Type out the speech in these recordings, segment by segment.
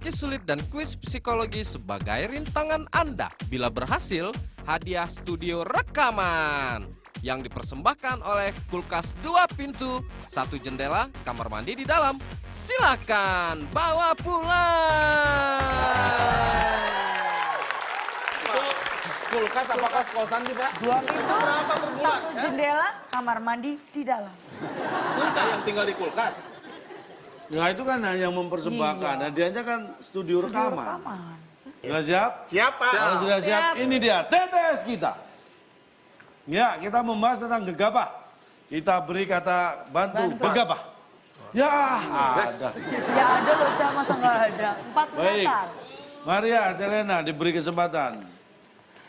teka-teki sulit dan kuis psikologi sebagai rintangan Anda. Bila berhasil, hadiah studio rekaman yang dipersembahkan oleh kulkas 2 pintu, 1 jendela, kamar mandi di dalam. Silakan bawa pulang. Kulkas apakah kosan sih, Pak? 2 pintu, Berapa per bulan? 1 jendela, kamar mandi di dalam. Kita yang tinggal di kulkas. Nah itu kan yang mempersembahkan, hadiahnya kan studio rekaman. Sudah siap? Siap, Pak. Kalau sudah siap, ini dia TTS kita. Ya, kita membahas tentang gegabah. Kita beri kata bantu. Gegabah. Ya, ada. Ya ada loh, Cak, masa nggak ada. 4 Baik, meter. Maria Celena diberi kesempatan.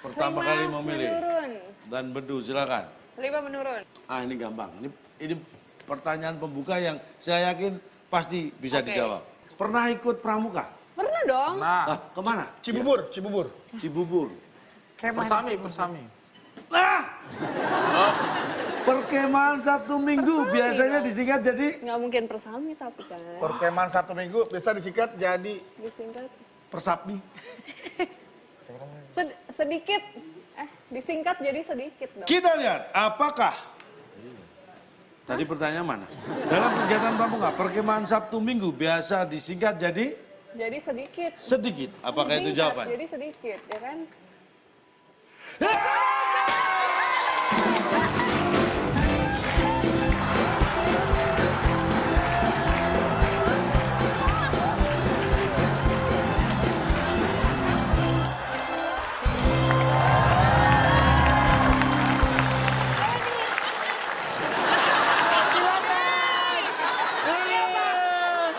Pertama 5 kali memilih. menurun. Dan Bedu, silakan. 5 menurun. Ah, ini gampang. Ini pertanyaan pembuka yang saya yakin pasti bisa Oke. dijawab. Pernah ikut pramuka? Pernah dong. Ah, kemana? Cibubur. Cibubur. Persami. Nah, perkemahan Sabtu Minggu biasanya disingkat jadi Nggak mungkin persami tapi kan. Perkemahan Sabtu Minggu bisa disingkat jadi Disingkat. persapni. Sedikit. Disingkat jadi sedikit dong. Kita lihat apakah tadi pertanyaan mana? Dalam kegiatan pramuka, perkemahan Sabtu Minggu biasa disingkat jadi Jadi sedikit. sedikit. Apakah itu Disingkat jawaban? Jadi sedikit, ya kan?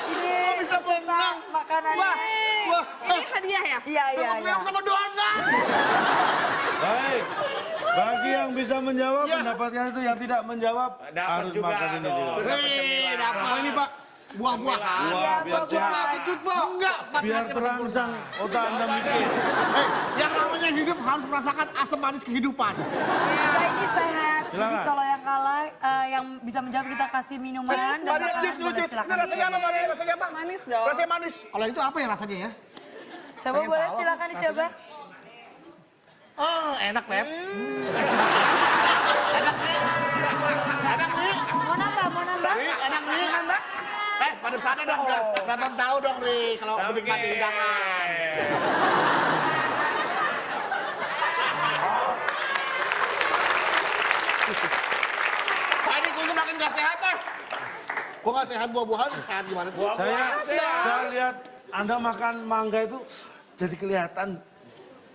Ini bisa tentang makanannya. Ini hadiah ya? Iya, iya, iya. sama donat. Baik. Bagi yang bisa menjawab, mendapatkan itu. Yang tidak menjawab, harus juga makan ini juga. Dapat ini, Pak. Buah-buahan. Wah, biar sehat. Kecut, Pak. Enggak, Biar terangsang otak Anda mikir. yang namanya hidup harus merasakan asam manis kehidupan. Ya, ini sehat. Jadi Silakan. kalau yang kalah, yang bisa menjawab kita kasih minuman. dan makanan, boleh silakan. Maria? Rasanya apa? Manis dong. Rasanya manis. Kalau itu apa ya rasanya ya? Coba boleh silakan dicoba. Oh, enak, Pep. Mau nambah, mau nambah? Enak, nih. Mau nambah? Pada sana dong, penonton tahu dong nih kalau menikmati hidangan. Pak, ini kucing makin gak sehat, Teh. Kok gak sehat buah-buahan? Sehat gimana sih? Saya lihat Anda makan mangga itu jadi kelihatan.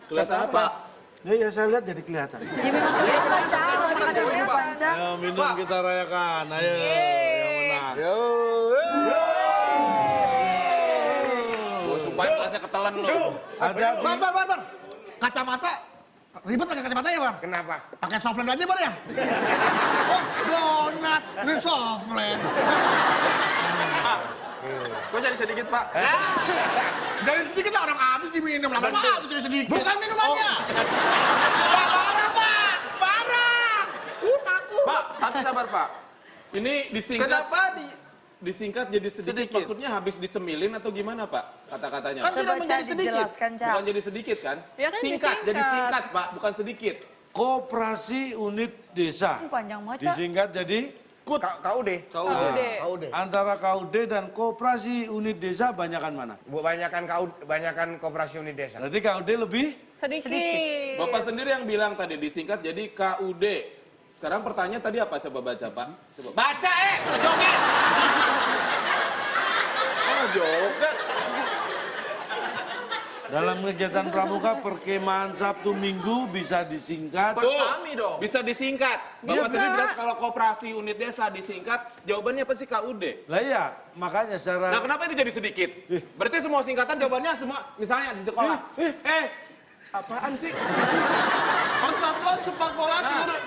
Kelihatan apa? Ya, saya lihat jadi kelihatan. Ya memang kelihatan, Cak. Kalau makanannya panjang. Ayo minum kita rayakan. Ayo yang menang. Supaya gelasnya ketelan lu. Hati-hati. Bar. Kacamata. Ribet pakai kacamata ya, Bang? Kenapa? Pakai softland aja, Bang, ya? Oh, donat. Ini softland. Kok jadi sedikit, Pak? Dari sedikit lah orang habis diminum. Lama-lama habis jadi sedikit. Bukan minumannya. Barang, Pak. Barang. Takut. Pak, tapi sabar, Pak. Ini disingkat, Kenapa disingkat jadi sedikit, Sedikit. maksudnya habis dicemilin atau gimana Pak kata-katanya? Kan Coba tidak menjadi Cak sedikit. dijelaskan, Cak. Bukan jadi sedikit kan? Ya kan Singkat, disingkat. jadi singkat Pak, bukan sedikit. Koperasi unit desa. Panjang banget, Cak. Disingkat jadi KUD. KUD. antara KUD dan koperasi unit desa banyakan mana? Banyakan koperasi unit desa. Berarti KUD lebih Sedikit. Bapak sendiri yang bilang tadi disingkat jadi KUD. Sekarang pertanyaan tadi apa? Coba baca Pak. Coba. Baca, joget. Oh, joget. dalam kegiatan pramuka perkemahan Sabtu Minggu bisa disingkat. Persami dong. Bisa disingkat. Bapak tadi bilang kalau koperasi unit desa disingkat, jawabannya apa sih KUD? Lah iya, makanya secara Nah, kenapa ini jadi sedikit? Berarti semua singkatan jawabannya semua, misalnya di sekolah. Apaan sih? Persatuan sepak bola seluruh.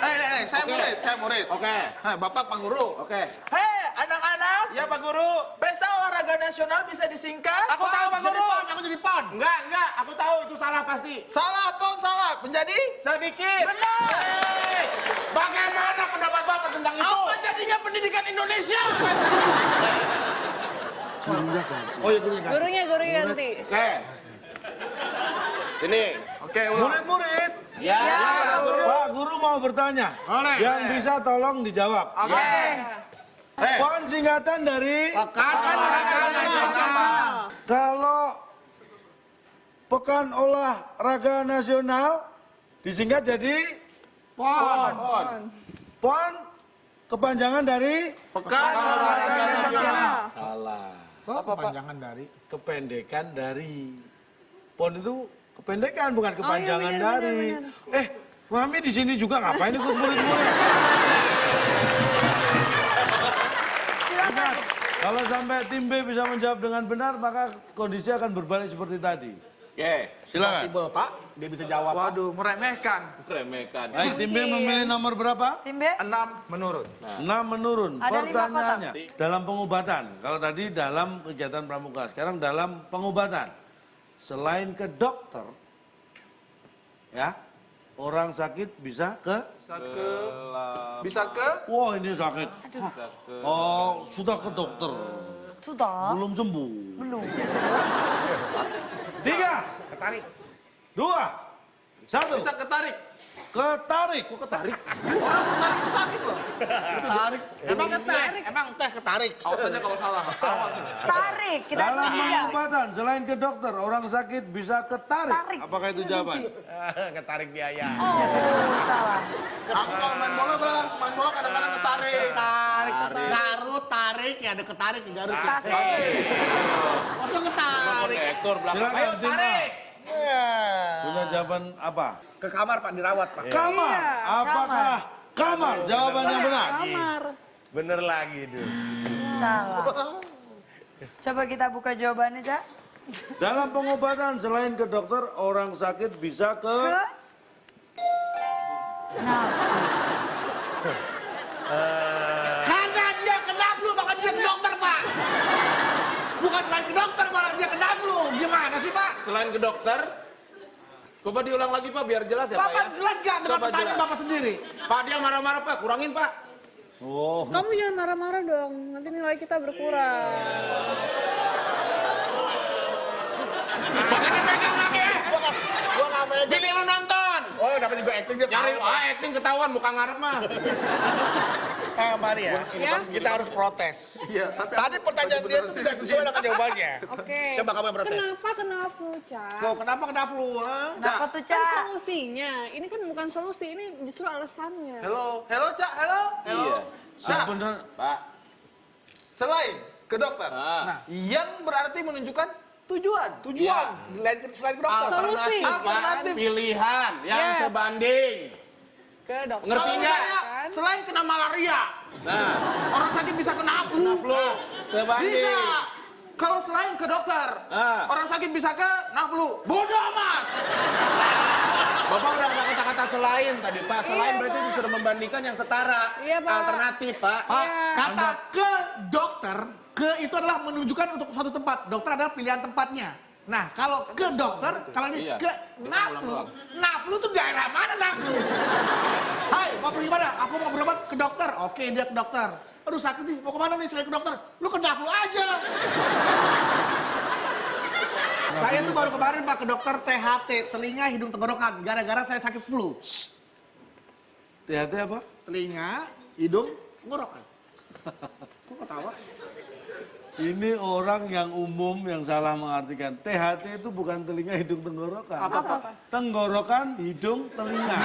Saya murid. Oke. Bapak Pak Guru. Oke. Hei, anak-anak. Ya Pak Guru. Pesta olahraga nasional bisa disingkat. Aku tahu Pak Guru. Aku jadi pon. Enggak, aku tahu itu salah pasti. Salah, Pon, salah. Menjadi Sedikit. benar. Bagaimana pendapat Bapak tentang itu? Apa jadinya pendidikan Indonesia? Gurunya kan. Oh iya gurunya kan. Gurunya ganti. Oke. Ini. Oke, ulang. Murid-murid. Ya. Pak Guru mau bertanya. Boleh. Yang bisa tolong dijawab. Oke. Pon singkatan dari Pekan Olahraga Nasional. kalau Pekan Olahraga Nasional disingkat jadi Pon. PON kepanjangan dari Pekan Olahraga Nasional. salah. Kepanjangan dari. Kependekan dari. PON itu kependekan bukan kepanjangan dari. Mami di sini juga ngapain ikut murid-murid? Ingat, kalau sampai tim B bisa menjawab dengan benar, maka kondisi akan berbalik seperti tadi. Oke. Silakan. Possible, Pak. Dia bisa jawab. Pak. Waduh, meremehkan. Remehkan. Baik, tim B memilih nomor berapa? Tim B? 6 menurun. 6 menurun. Ada 5 Pertanyaannya, dalam pengobatan. Kalau tadi dalam kegiatan pramuka, sekarang dalam pengobatan. Selain ke dokter, ya, orang sakit bisa ke? Bisa ke Wah, ini sakit. Oh, sudah ke dokter. Sudah? Belum sembuh. Belum. 3, Ketarik. 2, 1. bisa ketarik. Ketarik. Ketarik. Orang ketarik itu sakit loh. Ketarik. Emang teh ketarik. Awas aja kalau salah. Awas. Tarik. Kita Dalam tiga. pengobatan, selain ke dokter, orang sakit bisa ketarik. Tarik. Apakah itu jawaban? Ketarik biaya. Oh, salah. Aku kalau main bola bang, main bola kadang-kadang ketarik. Tarik. Garut, tarik. Ya ada ketarik di Garut. Waktu ketarik. Silakan tim A. Tarik. Punya jawaban apa? Ke kamar Pak, dirawat Pak. Kamar. Apakah kamar? Jawaban yang benar. Kamar. Bener lagi, Dul. Salah. Coba kita buka jawabannya, Cak. Dalam pengobatan, selain ke dokter, orang sakit bisa ke... Nah, Karena dia kena flu, makanya dia ke dokter Pak. Bukan selain ke dokter, malah dia kena flu. Gimana sih Pak? Selain ke dokter, coba diulang lagi Pak biar jelas ya Pak ya. Bapak jelas gak dengan Coba pertanyaan jelas. Bapak sendiri? Pak dia marah-marah Pak, kurangin Pak. Oh, Kamu jangan marah-marah dong, nanti nilai kita berkurang. Makanya pegang lagi ya. Gua gak megang. Bini lu nonton. Oh, dapat juga acting dia. Nyari acting ketahuan muka ngarep mah. Mari ya. Ya? Kita harus protes. Iya, tapi Tadi pertanyaan dia itu tidak sesuai dengan jawabannya. Oke. Coba kamu yang protes. Kenapa kena flu, Cak? Loh, kenapa kena flu? Ha? kenapa tuh, Kan Cak? solusinya. Ini kan bukan solusi, ini justru alasannya. Hello, Cak, hello. Iya. Cak, sebenarnya Pak. selain ke dokter, Nah. yang berarti menunjukkan tujuan. Tujuan. Selain ke dokter. Solusi. Alternatif. Pilihan yang Yes. sebanding. Ke dokter. Ngerti Kalau nggak? misalnya selain kena malaria, Nah, orang sakit bisa kena flu. flu sebanding. Bisa. Kalau selain ke dokter, orang sakit bisa ke flu. Bodoh amat. Bapak udah ada kata-kata selain tadi Pak. Selain Iya, berarti Pak. sudah membandingkan yang setara. Iya, Pak. Alternatif Pak. Pak, Iya. kata ke dokter, ke itu adalah menunjukkan untuk suatu tempat. Dokter adalah pilihan tempatnya. Nah, kalau ke dokter, kalau ini Iya. ke Naflu. Naflu itu daerah mana Naflu? Hai, mau pergi mana? Aku mau berobat ke dokter. Oke, dia ke dokter. Aduh sakit nih, mau kemana nih selain ke dokter? Lu ke Naflu aja. Saya tuh baru kemarin Pak ke dokter THT, telinga, hidung, tenggorokan. Gara-gara saya sakit flu. THT apa? Telinga, hidung, tenggorokan. Kok ketawa? Ini orang yang umum yang salah mengartikan. THT itu bukan telinga, hidung, tenggorokan. Apa? Tenggorokan, hidung, telinga.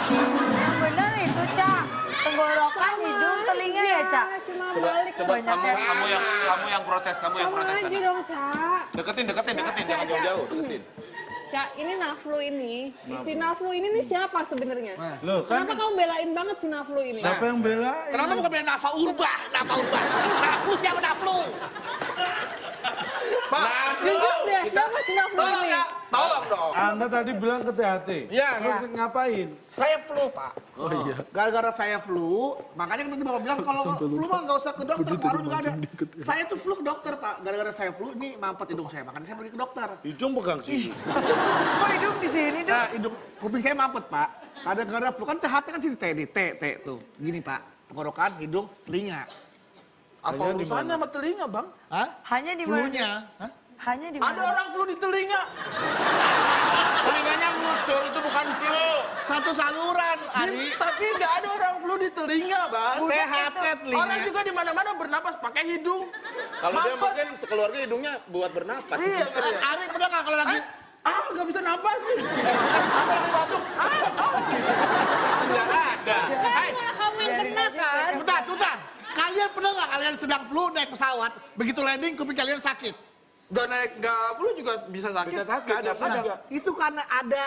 Yang benar itu, Cak. Tenggorokan, hidung, telinga ya, Cak? Cuma balik coba kamu yang protes, kamu sama aja dong, Cak. Deketin, jangan jauh-jauh, deketin. Cak, ini Naflu ini. Si Naflu ini nih siapa sebenarnya? Loh, kan Kenapa kamu belain banget si Naflu ini? siapa yang belain? Kenapa bukan bilang Nafa Urba? Nafa Urba. Naflu siapa Naflu? Pak, Jujur deh, siapa si Naflu tolong ini? ya, tolong dong. Anda tadi bilang ke THT. Iya. Terus ngapain? Saya flu, Pak. Iya. Gara-gara saya flu, makanya tadi Bapak bilang kalau flu mah nggak usah ke dokter, baru juga ada. Saya tuh flu ke dokter, Pak. Gara-gara saya flu, ini mampet hidung saya, makanya saya pergi ke dokter. Hidung pegang sini. Kok hidung di sini, dong? Nah, hidung kuping saya mampet, Pak. Gara-gara flu kan THT kan sini T tuh. Gini, Pak. Tenggorokan, hidung, telinga. Apa Hanya di urusannya mana? sama telinga, Bang? Hah? Hanya di Flu-nya? mana? Hah? Hanya di Ada mana? orang flu di telinga. Telinganya ngucur, itu bukan flu. Satu saluran, Ari. Tapi nggak ada orang flu di telinga, Bang. THT telinga. Orang juga di mana-mana bernapas pakai hidung. Kalau dia Mampet. mungkin sekeluarga hidungnya buat bernapas. Iya, bener. Ari pernah nggak kalau lagi Nggak bisa napas nih. Apa lagi batuk? Nggak ada. Kan malah kamu yang kena kan? Sebentar. Kalian pernah nggak kalian sedang flu naik pesawat, begitu landing kuping kalian sakit? Nggak flu juga bisa sakit. Bisa sakit, Nggak ada. juga. Itu karena ada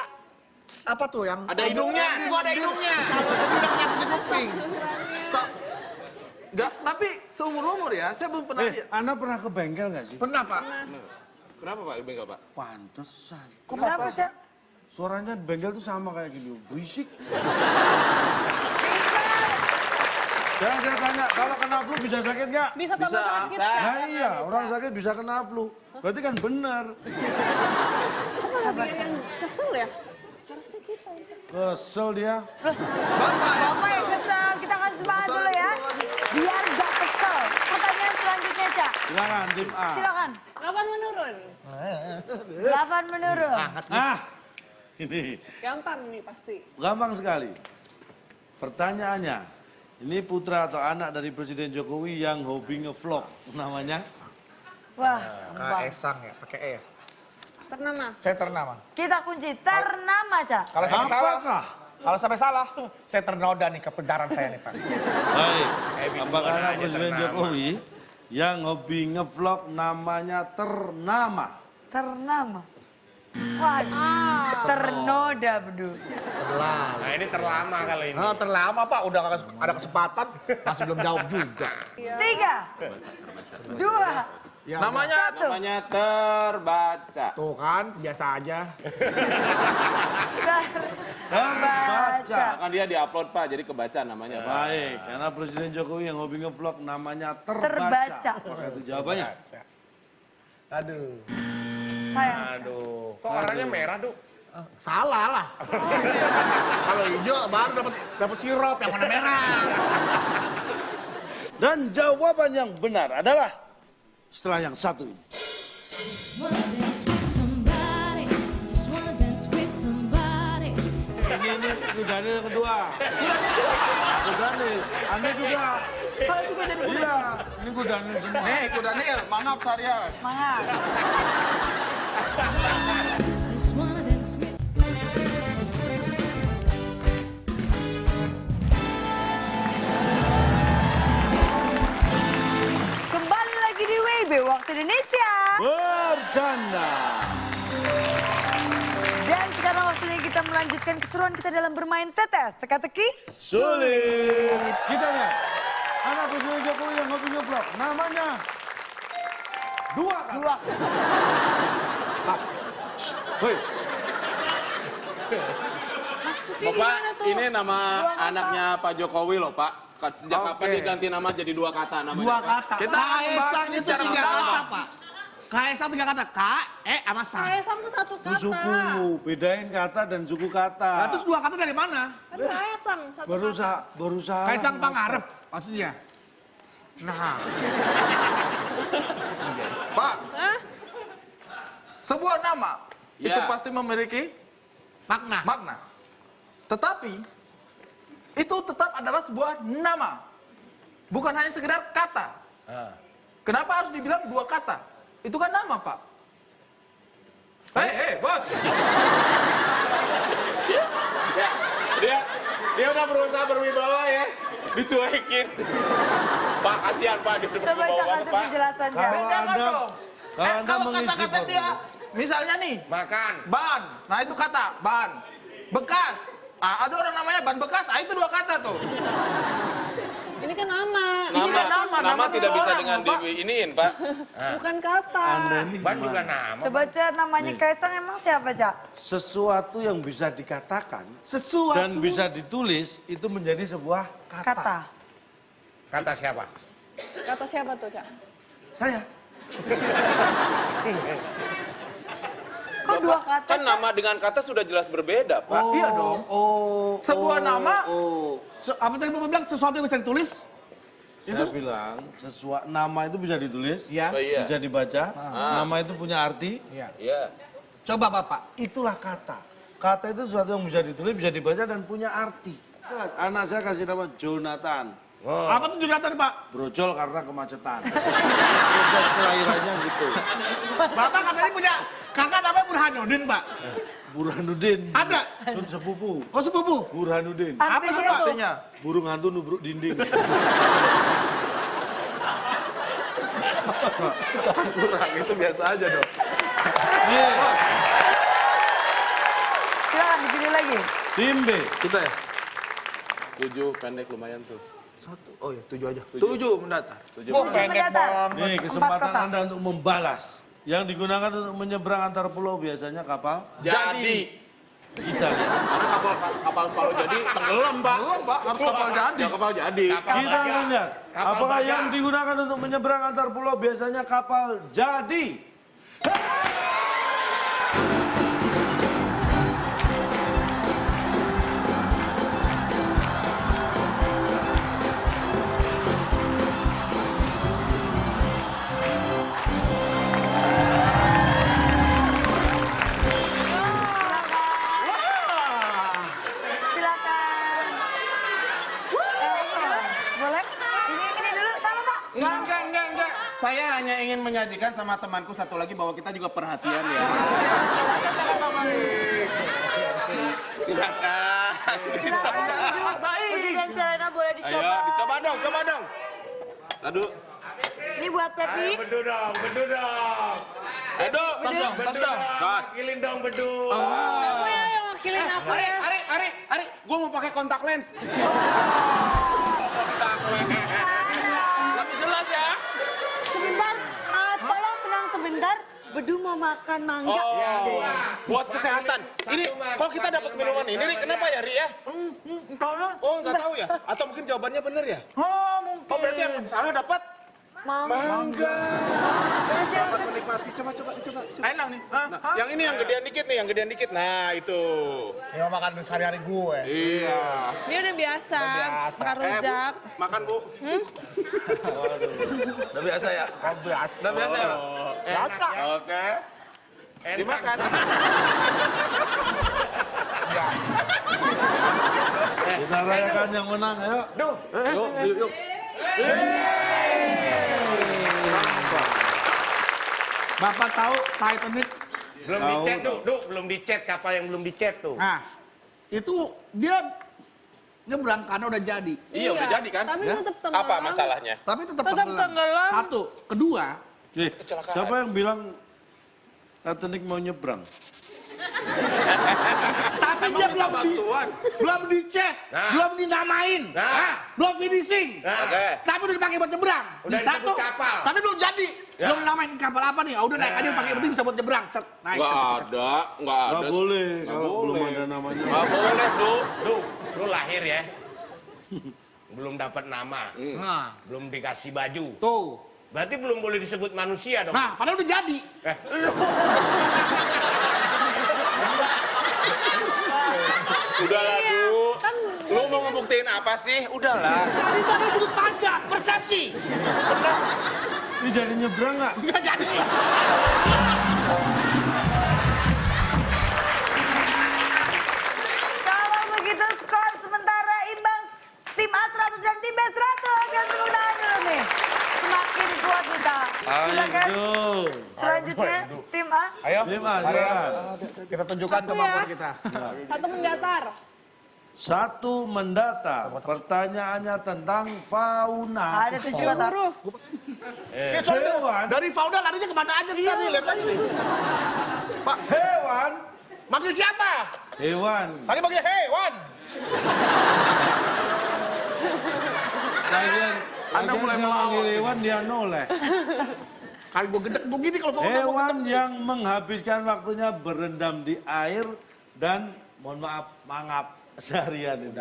apa tuh yang Ada hidungnya, semua ada hidungnya. Kalau yang nyakitin kuping. Nggak, tapi seumur-umur ya, saya belum pernah lihat. Anda pernah ke bengkel nggak sih? Pernah Pak? Kenapa Pak bengkel Pak? Pantesan. Kenapa, Cak? Suaranya di bengkel tuh sama kayak gini, berisik. Jangan saya tanya, kalau kena flu bisa sakit nggak? Bisa tambah sakit. Nah iya, orang sakit bisa kena flu. Berarti kan benar. Ada yang kesel ya? Harusnya kita. Kesel dia. Bapak yang kesel, kita kasih semangat dulu ya. Biar gak kesel. Pertanyaan selanjutnya, Cak. Silakan tim A. Silakan. Kapan menurun? 8 menurun. Nah, ini Gampang nih pasti. gampang sekali. Pertanyaannya, ini putra atau anak dari Presiden Jokowi yang hobi ngevlog, namanya? Wah, Esang ya, pakai E. Ternama. Saya ternama. kita kunci ternama, Cak. Kalau sampai salah, Apakah? kalau sampai salah, saya ternoda nih kebenaran saya nih Pak. Baik, apakah anak Presiden Jokowi yang hobi ngevlog namanya ternama? Ternama. Wah, ternoda, Bedu. Nah ini terlama kali ini. Ah, terlama Pak, udah nggak ada kesempatan, masih belum jawab juga. 3, 2, Ya, Namanya Namanya terbaca. tuh kan, biasa aja. Terbaca. Kan dia diupload Pak, jadi kebaca namanya Pak. Baik, karena Presiden Jokowi yang hobi ngevlog namanya Terbaca. terbaca. Apakah itu jawabannya? Aduh. sayang. Aduh, kok warnanya merah, Duk? Salah lah. Kalau hijau baru dapat sirup yang warna merah. Dan jawaban yang benar adalah setelah yang satu ini. Wanna dance with somebody, just wanna dance with somebody. Ini Daniel yang kedua. Ku Daniel, Anda juga. saya juga jadi kuda. Iya, ini ku Daniel semua. Nih, kuda Daniel, mangap seharian. Semangat. Just wanna dance with. Kembali lagi di WIB Waktu Indonesia. Bercanda. Dan sekarang waktunya kita melanjutkan keseruan kita dalam bermain tetes. Teka-teki. Sulit. Kita lihat. Anak Presiden Jokowi yang hobi ngevlog. Namanya dua kan? Dua. Hei, Maksudnya Bapak, gimana tuh? ini nama Dua kata. anaknya Pak Jokowi loh Pak. Sejak kapan diganti nama jadi dua kata namanya? Dua Pak? kata. Kita Kaesang membahas itu secara 3 gampang. kata Pak. Kaesang 3 kata. K, E, sama Sang. Kaisang tuh satu itu kata. suku. Bedain kata dan suku kata. Nah, terus 2 kata dari mana? Kan Kaisang satu kata. Berusaha. Kaesang Pangarep maksudnya. Nah, Pak, Hah? sebuah nama Ya. itu pasti memiliki makna. makna. Tetapi itu tetap adalah sebuah nama. Bukan hanya sekedar kata. Kenapa harus dibilang dua kata? Itu kan nama, Pak. Hei, bos. Ya, dia udah berusaha berwibawa ya. Dicuekin. Pak, kasihan Pak. Dia udah Coba berwibawa Cak banget kasih Pak. penjelasan, Cak. Kalau Jangan Anda, dong. kalau Anda Kalau mengisi kata-kata dia, formulir. misalnya nih, Makan. ban. Nah itu kata, ban. Bekas. Ada orang namanya ban bekas, itu dua kata tuh. Ini kan nama. Nama tidak bisa seseorang, dengan Pak. diiniin Pak. Bukan kata. Anda ini Ban juga gimana? nama. Coba Cak, namanya Kaisang emang siapa, Cak? Sesuatu yang bisa dikatakan Sesuatu. dan bisa ditulis itu menjadi sebuah kata. Kata. Kata siapa? Kata siapa tuh, Cak? Saya. Kok dua kata, Kan Cak? nama dengan kata sudah jelas berbeda Pak. Iya dong. Sebuah nama. Apa tadi Bapak bilang sesuatu yang bisa ditulis? Saya bilang nama itu bisa ditulis, Iya. Oh, iya. bisa dibaca, nama itu punya arti. Iya. Coba Bapak. Itulah kata. Kata itu sesuatu yang bisa ditulis, bisa dibaca dan punya arti. Anak saya kasih nama Jonathan. Apa tuh Jonathan, Pak? Brojol karena kemacetan. Proses kelahirannya gitu. Bapak katanya punya kakak namanya Burhanuddin, Pak. Burhanuddin. Ada? Sepupu. Oh, sepupu. Burhanuddin. Apa tuh, Pak? Artinya. Burung hantu nubruk dinding. Kurang, itu biasa aja dong. Iya. Silakan dipilih lagi. Tim B. Kita ya? 7 pendek lumayan tuh. 1, oh ya 7 aja. 7 mendatar. Mendatar. Nih, 4 kesempatan kata. Anda untuk membalas. Yang digunakan untuk menyeberang antar pulau biasanya kapal Jadi. kita. Ya. Karena kapal Palu jadi tenggelam, Pak. Tenggelam, Pak. Harus kapal jadi. Ya, kapal jadi. Kita akan lihat apakah yang digunakan untuk menyeberang antar pulau biasanya kapal jadi. Silakan. Boleh? Ini dulu. Salah, Pak. Enggak. Saya hanya ingin menyajikan sama temanku satu lagi bahwa kita juga perhatian ya. Silakan. Silakan. Budi dan Selena boleh Ayo, dicoba. coba dong. Aduh. Ini buat Pepi. Bedu dong. Bedu. Tas dong. Wakilin dong bedu. Aku ya yang wakilin aku ya. Ari, gua mau pakai kontak lens. Lebih jelas ya. Sebentar, tolong tenang sebentar. Bedu mau makan mangga. Oh, buat kesehatan. Ini kok kita dapat minuman ini, Ri? Kenapa ya, Ri ya? Oh, nggak tahu ya? Atau mungkin jawabannya benar ya? Oh, mungkin. Oh, berarti yang salah dapat mangga. Selamat menikmati. Coba. Enak nih. Nah, yang ini yang gedean dikit. Nah, itu. Yang makan sehari-hari gue. Iya. Ini udah biasa, makan rujak. Bu, makan, Bu. Udah biasa ya? Udah biasa ya? Oke. Dimakan. Kita rayakan yang menang, ayo. Yuk. Bapak tahu Titanic? Belum dicet tuh, belum dicet kapal yang belum dicet tuh. Nah, itu dia nyebrang karena udah jadi. Iya, udah jadi kan? Tapi tetap tenggelam. Apa masalahnya? Tapi tetap Tetap tenggelam. Satu. Kedua, Siapa yang bilang Titanic mau nyebrang? tapi dia belum dicek, belum dinamain, belum finishing. Oke. Tapi udah dipakai buat nyebrang. Udah Di satu, disebut kapal. tapi belum jadi. Belum namain kapal apa nih? Udah naik aja pakai penting bisa buat nyebrang. Set, naik. Nggak ada. Nggak boleh kalau belum ada namanya. Nggak boleh, Lu lahir ya. Belum dapat nama. Nah, Belum dikasih baju. tuh. Berarti belum boleh disebut manusia dong. Nah, padahal udah jadi. Udahlah, Du. Lu mau ngebuktiin apa sih? Udahlah. Tadi itu ada sudut pandang, persepsi. Ini jadi nyebrang nggak? Nggak jadi. Kalau begitu skor sementara imbang tim A100 dan tim B100. Yang tepuk tangan dulu nih. Semakin kuat kita. Silakan. Ayo. Selanjutnya tim A. Lima, silakan. Kita tunjukkan kemampuan kita. Satu mendatar. Satu mendatar. Pertanyaannya tentang fauna. Ada 7 kata. Huruf. Hewan. Dari fauna larinya kemana aja kita nih, lihat aja nih. Hewan. Manggil siapa? Hewan. Tadi manggil hewan. Anda mulai memanggil hewan dia noleh. Kali gua gede begini kalau fauna. Hewan yang menghabiskan waktunya berendam di air dan mohon maaf, mangap seharian itu.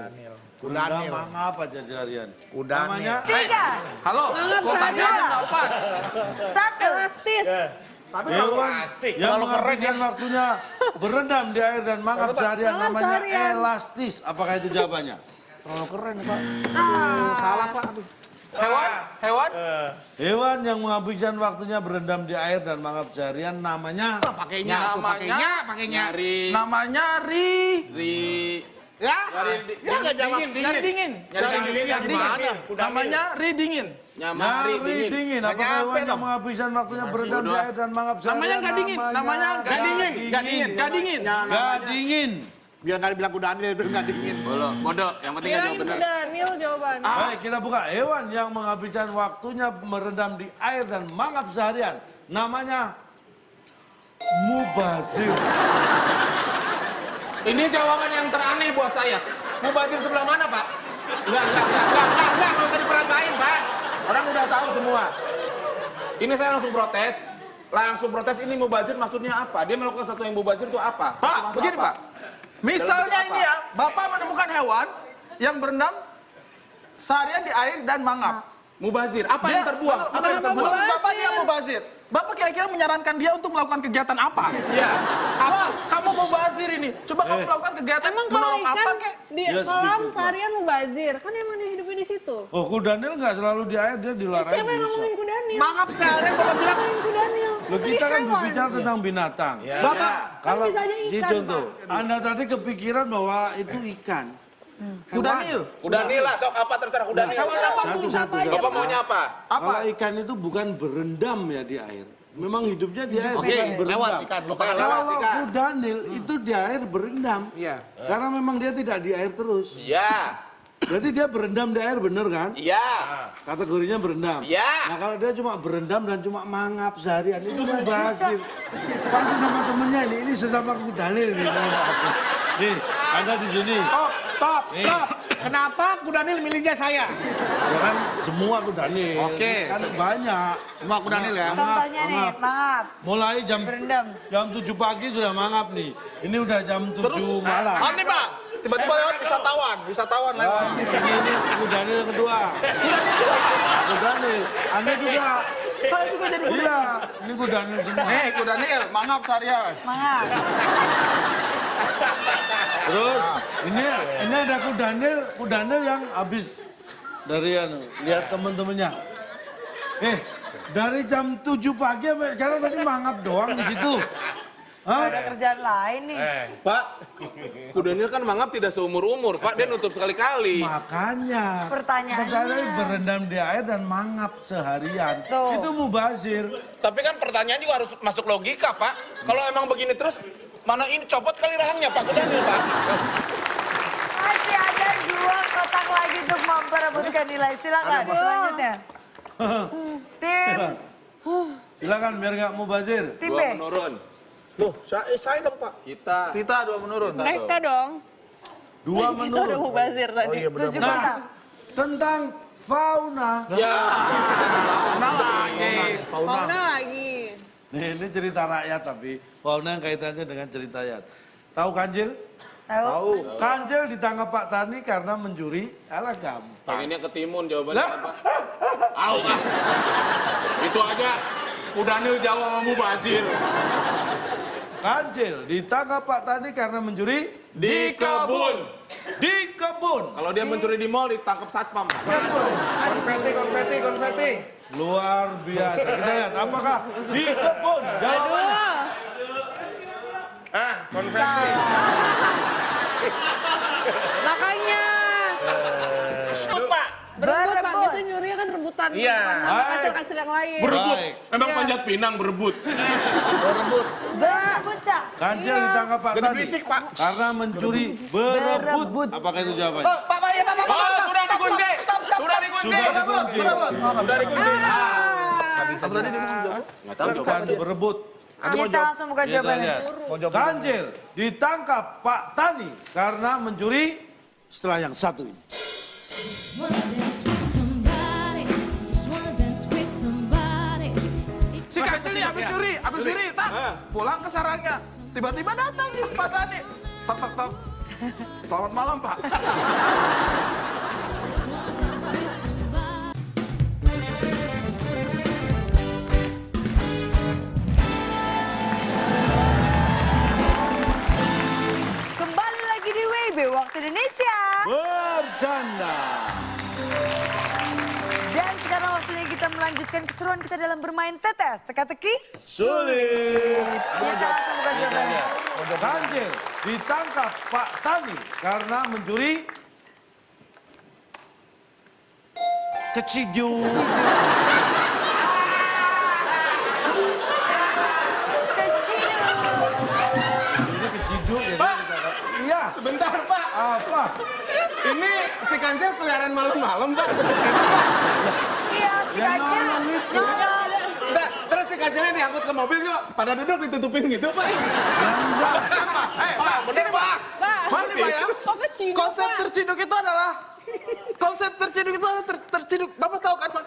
Berendam mangap aja seharian. Namanya 3, Halo, kok tanya aja nggak pas. 1. Elastis. hewan yang menghabiskan waktunya berendam di air dan mangap seharian namanya elastis. Apakah itu jawabannya? Terlalu keren, Pak. Salah, Pak. Aduh. Hewan? Hewan yang menghabiskan waktunya berendam di air dan mangap seharian namanya Pakainya, pakainya. Namanya Ri. Ya, Ya nggak jawab. Nyari dingin. Nyari dingin gimana? Namanya Ri dingin. nyari dingin. Apakah hewan yang menghabiskan waktunya berendam di air dan mangap seharian Namanya nggak dingin. Namanya nggak dingin. Nggak dingin. Nggak dingin. biar nggak dibilang kuda anil itu nggak dingin. Bodoh, yang penting nggak jawab Bilangin benar. Daniel jawaban. Baik, kita buka. Hewan yang menghabiskan waktunya merendam di air dan mangap seharian. Namanya mubazir. Ini jawaban yang teraneh buat saya. Mubazir sebelah mana, Pak? Enggak, nggak usah diperagain, Pak. Orang udah tahu semua. Ini saya langsung protes. Ini mubazir maksudnya apa? Dia melakukan sesuatu yang mubazir itu apa? Pak, begini Pak. Misalnya ini ya, Bapak menemukan hewan yang berendam seharian di air dan mangap. Mubazir, apa yang terbuang? Apa yang terbuang? Menurut Bapak dia mubazir. Bapak kira-kira menyarankan dia untuk melakukan kegiatan apa? Iya. Apa? Kamu mubazir ini. Coba kamu melakukan kegiatan Emang kalau menolong apa ikan kek? di kolam seharian mubazir, kan emang dia hidupin di situ. Oh, Kudanil nggak selalu di air, dia di luar air. Siapa yang bisa. ngomongin Kudanil? Mangap seharian kalau bilang Ngomongin Kudanil. Loh, kita kan berbicara tentang binatang. Bapak Kalau bisa aja si ikan, contoh, Anda tadi kepikiran bahwa itu ikan. Kudanil. Kudanil lah, sok apa terserah Kudanil. Satu-satu. Bapak maunya apa? Kalau ikan itu bukan berendam ya di air. Memang hidupnya di air, Oke, bukan berendam. lewat ikan, lupakan Kalau lewat ikan. kudanil itu di air berendam. Iya. Karena memang dia tidak di air terus. Iya. Berarti dia berendam di air, bener kan? Iya. Kategorinya berendam. Iya. Nah kalau dia cuma berendam dan cuma mangap seharian itu mubazir. Pasti sama temennya ini sesama kudanil nih. Nih, Anda di sini. Oh, stop. Kenapa kudanil milihnya saya? Ya kan semua kudanil. Oke. Kan banyak. Semua kudanil ya? Contohnya nih, Mangap. mangap. Mulai jam Berendam. 7 pagi sudah mangap nih. Ini udah jam 7 malam. Oh nih Pak, tiba-tiba lewat wisatawan lewat. Oh, ini kudanil yang kedua. Kudanil. Anda juga. Saya juga jadi Iya, ini kudanil semua. Kudanil, mangap seharian. Mangap. Terus ini ada kudanil yang habis dari lihat temen-temennya. Dari jam 7 pagi sampai sekarang tadi mangap doang di situ. Hah? Ada kerjaan lain nih. Pak, Kudanil kan mangap tidak seumur-umur, Pak. Dia nutup sekali-kali. Makanya. Pertanyaannya. Berendam di air dan mangap seharian. Tuh. Itu mubazir. Tapi kan pertanyaan juga harus masuk logika, Pak. Kalau emang begini terus, mana ini copot kali rahangnya, Pak Kudanil, Pak. Masih ada 2 kotak lagi untuk memperebutkan nilai. Silakan selanjutnya. Tim Silakan biar nggak mubazir. Tim B. Dua menurun. Tuh, saya dong Pak. Tita 2 menurun. Mereka dong. 2 Kita udah menurun. mubazir tadi. 7 Nah, kotak. tentang fauna. Fauna lagi. Nih, ini cerita rakyat tapi fauna yang kaitannya dengan cerita rakyat. Tahu Kanjil? Tahu? Kanjil ditangkap Pak Tani karena mencuri. Alah gampang. Pengennya ketimun jawabannya Lah. apa? Au, ah. Itu aja Kudanil jawab sama mubazir. Kanjil ditangkap Pak Tani karena mencuri Di kebun. di kebun. Kalau dia mencuri di mall ditangkap satpam. Konfeti. Luar biasa. Kita lihat apakah di kebun jawabannya. Konfeti. Makanya. Stop, Pak. Berebut, Pak. Berebut. Biasanya nyurinya kan rebutan. Iya. Sama kacil-kacil yang lain. Berebut. Baik. Emang panjat pinang berebut. Berebut, Cak. Kanjil ditangkap Pak Jadi Tani berisik, Pak. karena mencuri berebut. Berebut. Apakah itu jawabannya? Pak, ya Pak. Sudah dikunci. Sudah dikunci. Sudah dikunci. Sudah dikunci. Apa tadi dia mau jawab? Bukan berebut. Kita langsung buka Kita jawabannya. lihat. Kanjil ditangkap Pak Tani karena mencuri setelah yang satu ini. Just wanna dance with somebody. Just wanna dance with somebody. Si Kanjil nih habis nyuri, tak pulang ke sarangnya. Tiba-tiba datang nih Pak Tani. Tok. Selamat malam Pak. Just wanna dance with somebody. Kembali lagi di WB Waktu Indonesia. Bercanda. Dan kita melanjutkan keseruan kita dalam bermain tetes. Teka-teki. Sulit. Kita langsung buka jawabannya. Kancil ditangkap Pak Tani karena mencuri keciduk. Ini keciduk ya. Pak. Iya. Sebentar, Pak. Apa? Ini si Kancil keliaran malam-malam, Pak. Iya, Yang kita aja. nolong itu. Udah, terus si Kancilnya diangkut ke mobil yuk. Pada duduk ditutupin gitu, Pak. Apa? Pak, bener, Pak. Mana Pak ya? Oh, keciduk, Konsep Pak. terciduk itu adalah terciduk. Bapak tahu kan, Mas?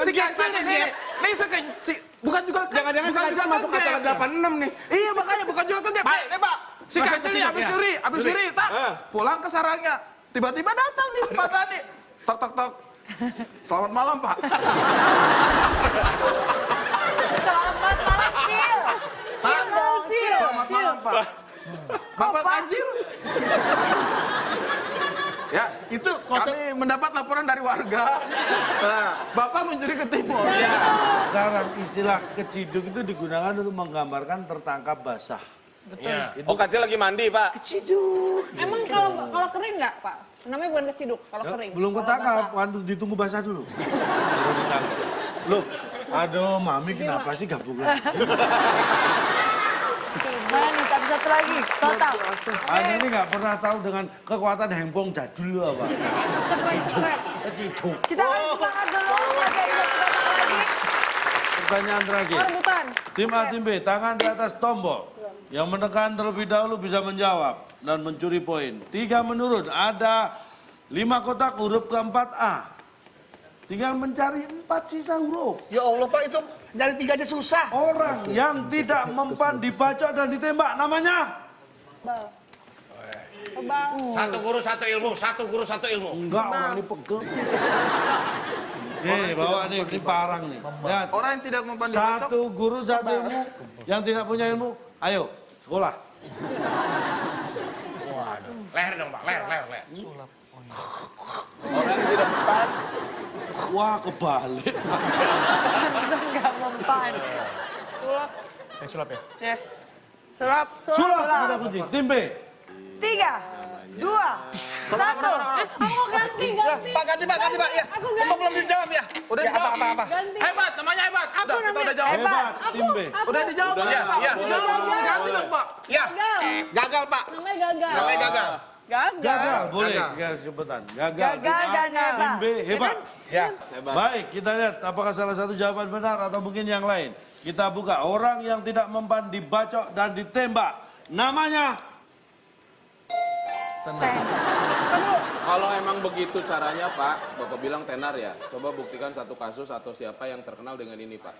Si Kancil nih. Bukan juga Jangan-jangan si Kancil masuk acara 86 nih. Iya, makanya bukan juga ke game. Nih, Pak. Si Kancil nih habis nyuri, tak. Pulang ke sarangnya. Tiba-tiba datang nih Pak Tani. Tok tok tok. Selamat malam, Pak. Selamat malam, Cil. Cil dong, Cil. Selamat malam, Pak. Bapak Kancil. Ya, itu kami mendapat laporan dari warga. Bapak mencuri ketimun. Sekarang istilah keciduk itu digunakan untuk menggambarkan tertangkap basah. Oh, Kancil lagi mandi, Pak. Emang kalau kering nggak, Pak? Namanya bukan keciduk, kalau Ya, kering. belum Kalau ketangkap, basah. waktu ditunggu basah dulu. Baru ditangkap. Loh, aduh mami kenapa sih gabungan? Mana nih, satu lagi. Total. Anda ini nggak pernah tahu dengan kekuatan hempong jadul apa? Keciduk. Kita akan semangat dulu. Masih ada satu total lagi. Pertanyaan terakhir. Oh, rebutan. Tim A, tim B, tangan di atas tombol. Yang menekan terlebih dahulu bisa menjawab dan mencuri poin. 3 menurut, ada 5 kotak huruf keempat A. Tinggal mencari 4 sisa huruf. Ya Allah Pak, itu dari 3 aja susah. Orang yang tidak mempan dibacok dan ditembak namanya? Kebang. Satu guru satu ilmu, satu guru satu ilmu. Enggak, orang ini pegel. Nih, bawa nih, ini parang nih. Lihat. Orang yang tidak mempan dibacok. Satu guru satu ilmu, yang tidak punya ilmu, ayo sekolah. Leher dong, Pak, leher. Wah, kebalik. Langsung nggak mempan. Sulap. Sulap ya? Ya. Sulap. Sulap kita kunci. Tim B. 3, 2, 1. Aku ganti. Pak, ganti Pak. Ya. Aku ganti. Belum dijawab ya? Udah dijawab. Apa? Ganti. Hebat, namanya hebat. Aku Udah, kita namanya udah jawab. Hebat, tim B. Udah dijawab. Iya, Pak. iya. Dijawab, ganti dong, Pak. Ya, Gagal. gagal Pak. Namanya gagal. Namanya gagal. Gagal, boleh. Gagal. Gagal cepetan. Gagal. Gagal Tim A, dan hebat. Tim B, hebat. Ya. Baik, kita lihat apakah salah satu jawaban benar atau mungkin yang lain. Kita buka. Orang yang tidak mempan dibacok dan ditembak. Namanya? Kalau emang begitu caranya, Pak, Bapak bilang tenar ya. Coba buktikan satu kasus atau siapa yang terkenal dengan ini, Pak.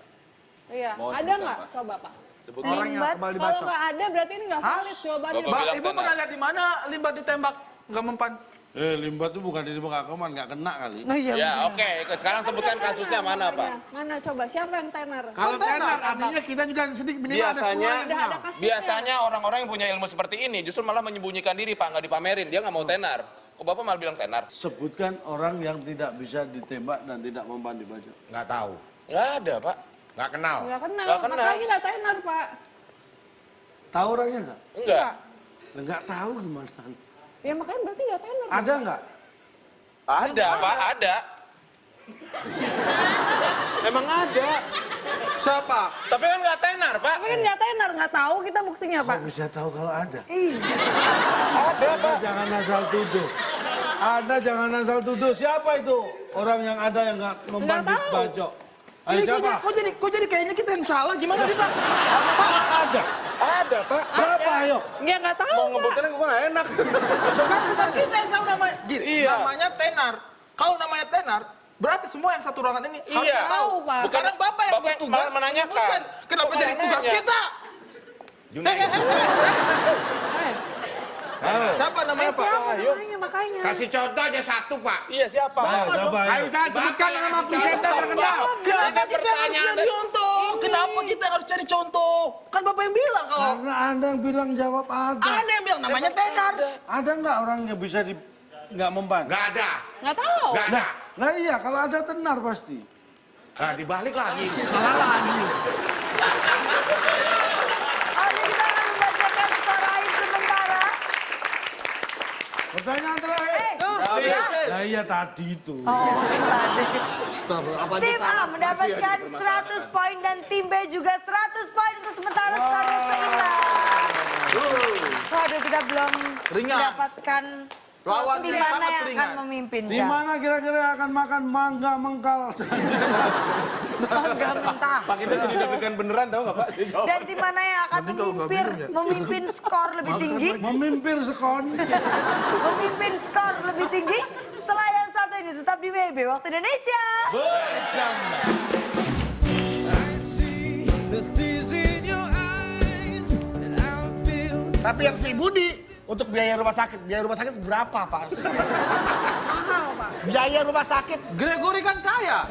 Iya. Mohon Ada sebutkan, nggak? Pak. Coba, Pak. Sebutkan. Limbat. Kalau nggak ada, berarti ini nggak valid jawabannya. Bapak Mbak, bilang Ibu tenar. pernah lihat di mana limbah ditembak? Nggak mempan. Limbah itu bukan ditembak akuman, nggak kena kali. Ya, oke. Sekarang sebutkan Ada kasusnya mana, Pak? Mana coba? Siapa yang tenar? Kalau tenar artinya kita juga sedikit minimal ada 10 Biasanya, yang kenal. kasusnya. biasanya orang-orang yang punya ilmu seperti ini justru malah menyembunyikan diri, Pak, nggak dipamerin. Dia nggak mau tenar. Kok Bapak malah bilang tenar? Sebutkan orang yang tidak bisa ditembak dan tidak mempan dibacok. Nggak tahu. Nggak ada, Pak. Nggak kenal. Nggak kenal. Nggak kenal. Makanya nggak tenar, Pak. Tahu orangnya nggak? Enggak. Nggak tahu gimana. Ya makanya berarti nggak tenar. Ada nggak? Ada, Pak, ada. Emang ada. Siapa? Tapi kan nggak tenar, Pak. Tapi kan nggak tenar, nggak tahu kita buktinya, Pak. Kok bisa tahu kalau ada? Ada, Pak. Jangan asal tuduh. Ada jangan asal tuduh. Siapa itu orang yang ada yang nggak mempan Nggak tahu. dibacok? Ayo Ini siapa? kok jadi kayaknya kita yang salah? Gimana sih, Pak? Ada. Ada, Pak. Siapa ayo? Ya nggak tahu, Mau Pak. ngebutin gue nggak enak. Kan bukan kita yang tahu namanya. Gini, Iya. namanya tenar. Kalau namanya tenar, berarti semua yang satu ruangan ini harus Iya. tahu. Tahu, Pak. Sekarang Bapak yang Bapak bertugas malah menanyakan. menyebutkan. Kenapa Bukan jadi tugas nanya. kita? Siapa namanya, Pak? Siapa makanya. Kasih contoh aja satu, Pak. Iya, siapa? Ayo siapa? Ayo. Saya sebutkan nama presenter terkenal. Kenapa kita harus cari contoh? Kenapa kita harus cari contoh? Kan Bapak yang bilang kalau Karena Anda yang bilang jawab ada. ada yang bilang namanya tenar. Ada nggak orang yang bisa nggak mempan? Nggak ada. Nggak tahu. Nggak ada. Nah iya kalau ada tenar pasti. Nah, dibalik lagi. Salah lagi. Oke, kita akan membacakan skor akhir sementara. Pertanyaan terakhir. Udah. Nah iya tadi itu. Oh, tadi. Apa aja Tim A salah. mendapatkan 100 poin dan tim B juga 100 poin untuk sementara skornya seimbang. Waduh, kita belum Ringan. mendapatkan Lawan tim yang mana sangat yang akan ringan. memimpin. Di mana kira-kira akan makan mangga mengkal? Bangga mentah. Pak, kita jadi deg-degan beneran tau nggak Pak? Dan tim mana yang akan Nanti kalau nggak minum ya. memimpin skor lebih tinggi? Memimpin sekon. Memimpin skor lebih tinggi setelah yang satu ini tetap di WB Waktu Indonesia. Bercanda. Tapi yang si Budi untuk biaya rumah sakit berapa Pak? Mahal, Pak. Biaya rumah sakit Gregory kan kaya.